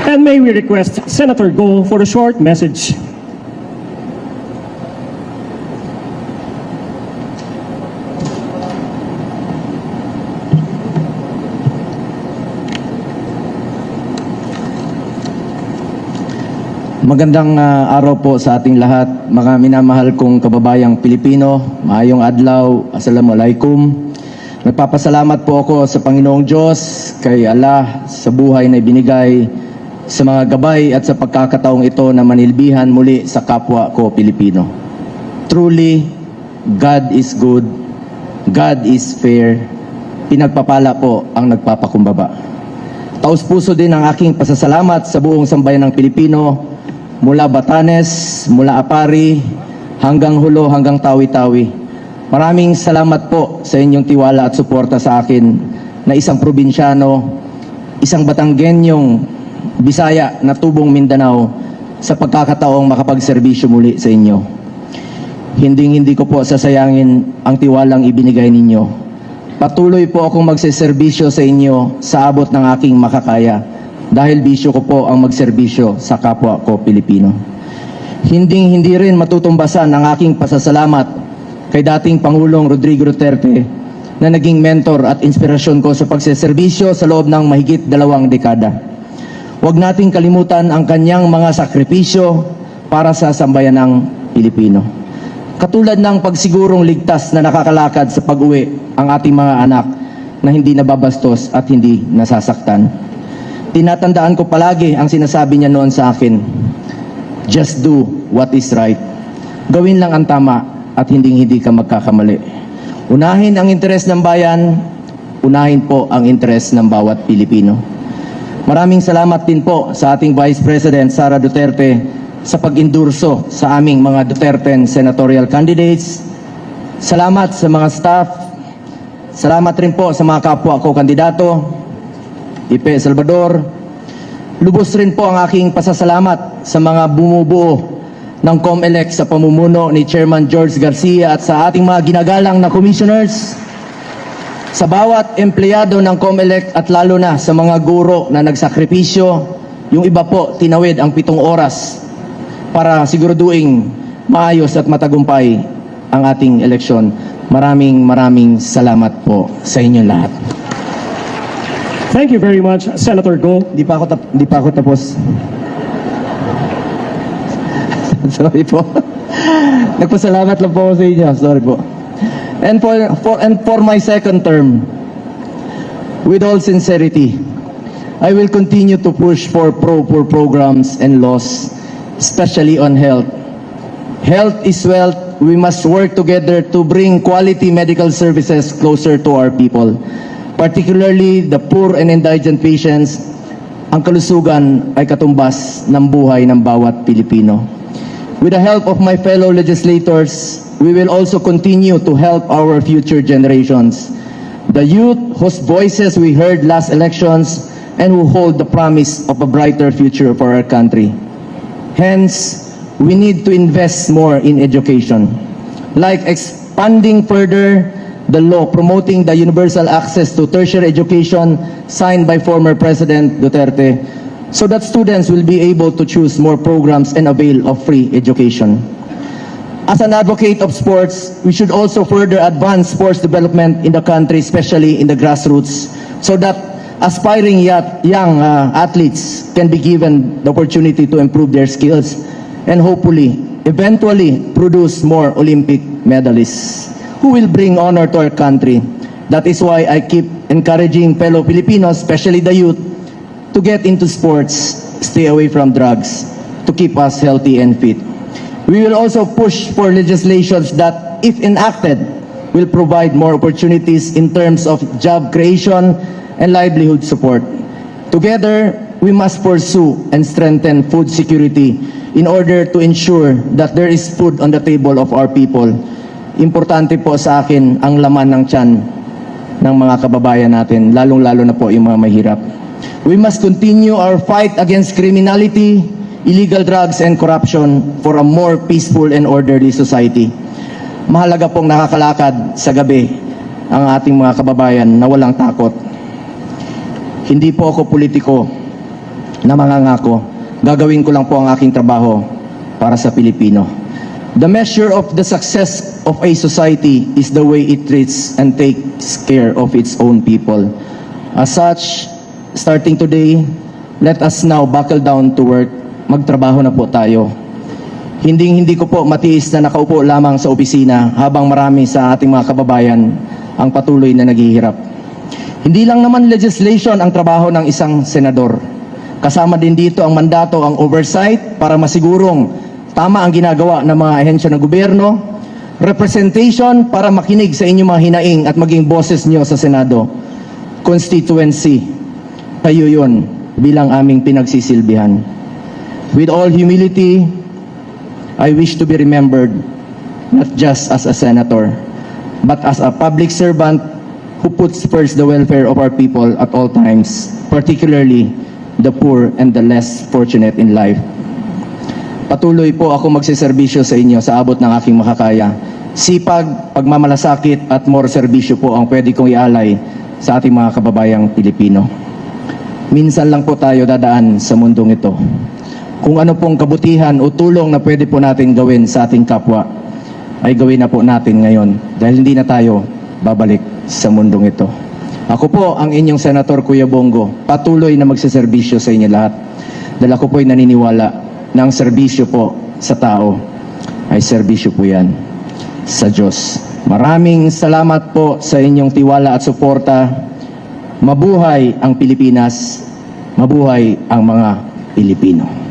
And may we request Senator Go for a short message. Magandang araw po sa ating lahat, mga minamahal kong kababayang Pilipino. Maayong adlaw, assalamualaikum. Nagpapasalamat po ako sa Panginoong Diyos, kay Allah, sa buhay na ibinigay, sa mga gabay at sa pagkakataong ito na manilbihan muli sa kapwa ko Pilipino. Truly, God is good, God is fair, pinagpapala po ang nagpapakumbaba. Taos-puso din ang aking pasasalamat sa buong sambayan ng Pilipino, mula Batanes, mula Apari, hanggang Hulo, hanggang Tawi-Tawi. Maraming salamat po sa inyong tiwala at suporta sa akin na isang probinsyano, isang Batanggenyong Bisaya na tubong Mindanao sa pagkakataong makapagserbisyo muli sa inyo. Hindi ko po sasayangin ang tiwalang ibinigay ninyo. Patuloy po akong magseserbisyo sa inyo sa abot ng aking makakaya, dahil bisyo ko po ang magserbisyo sa kapwa ko Pilipino. Hindi rin matutumbasan ang aking pasasalamat kay dating Pangulong Rodrigo Duterte na naging mentor at inspirasyon ko sa pagseserbisyo sa loob ng mahigit 2 dekada. Huwag nating kalimutan ang kanyang mga sakripisyo para sa sambayanang Pilipino. Katulad ng pagsigurong ligtas na nakakalakad sa pag-uwi ang ating mga anak na hindi nababastos at hindi nasasaktan. Tinatandaan ko palagi ang sinasabi niya noon sa akin, just do what is right. Gawin lang ang tama at hindi ka magkakamali. Unahin ang interes ng bayan, unahin po ang interes ng bawat Pilipino. Maraming salamat din po sa ating Vice President Sara Duterte sa pag-endurso sa aming mga Duterte senatorial candidates. Salamat sa mga staff. Salamat rin po sa mga kapwa ko kandidato. Ipe Salvador. Lubos rin po ang aking pasasalamat sa mga bumubuo ng COMELEC sa pamumuno ni Chairman George Garcia at sa ating mga ginagalang na commissioners, sa bawat empleyado ng COMELEC at lalo na sa mga guro na nagsakripisyo. Yung iba po tinawid ang 7 oras para siguraduing maayos at matagumpay ang ating eleksyon. Maraming salamat po sa inyo lahat. Thank you very much, Senator Go. Di pa ako tapos. Sorry po. Nagpasalamat lang po ako sa inyo. Sorry po. And for my second term, with all sincerity, I will continue to push for pro-poor programs and laws, especially on health. Health is wealth. We must work together to bring quality medical services closer to our people, particularly the poor and indigent patients. Ang kalusugan ay katumbas ng buhay ng bawat Pilipino. With the help of my fellow legislators, we will also continue to help our future generations, the youth whose voices we heard last elections and who hold the promise of a brighter future for our country. Hence, we need to invest more in education, like expanding further the law promoting the universal access to tertiary education signed by former President Duterte, so that students will be able to choose more programs and avail of free education. As an advocate of sports, we should also further advance sports development in the country, especially in the grassroots, so that aspiring young athletes can be given the opportunity to improve their skills and hopefully, eventually, produce more Olympic medalists who will bring honor to our country. That is why I keep encouraging fellow Filipinos, especially the youth, to get into sports, stay away from drugs, to keep us healthy and fit. We will also push for legislations that, if enacted, will provide more opportunities in terms of job creation and livelihood support. Together, we must pursue and strengthen food security in order to ensure that there is food on the table of our people. Importante po sa akin ang laman ng tiyan ng mga kababayan natin, lalong-lalo na po yung mga mahirap. We must continue our fight against criminality, illegal drugs, and corruption for a more peaceful and orderly society. Mahalaga pong nakakalakad sa gabi ang ating mga kababayan na walang takot. Hindi po ako politiko. na mangangako, gagawin ko lang po ang aking trabaho para sa Pilipino. The measure of the success of a society is the way it treats and takes care of its own people. As such, starting today, let us now buckle down to work. Magtrabaho na po tayo. Hindi ko po matiis na nakaupo lamang sa opisina habang marami sa ating mga kababayan ang patuloy na naghihirap. Hindi lang naman legislation ang trabaho ng isang senador. Kasama din dito ang mandato, ang oversight para masigurong tama ang ginagawa ng mga ahensya ng gobyerno, representation para makinig sa inyong mga hinaing at maging boses nyo sa Senado, constituency, kayo yun bilang aming pinagsisilbihan. With all humility, I wish to be remembered not just as a senator, but as a public servant who puts first the welfare of our people at all times, particularly the poor and the less fortunate in life. Patuloy po ako magsiservisyo sa inyo sa abot ng aking makakaya. Sipag, pagmamalasakit at more serbisyo po ang pwede kong ialay sa ating mga kababayang Pilipino. Minsan lang po tayo dadaan sa mundong ito. Kung ano pong kabutihan o tulong na pwede po natin gawin sa ating kapwa, ay gawin na po natin ngayon dahil hindi na tayo babalik sa mundong ito. Ako po ang inyong Senator Kuya Bongo, patuloy na magsiservisyo sa inyo lahat. Dahil ako po'y naniniwala na ang serbisyo po sa tao ay serbisyo po yan sa Diyos. Maraming salamat po sa inyong tiwala at suporta. Mabuhay ang Pilipinas, mabuhay ang mga Pilipino.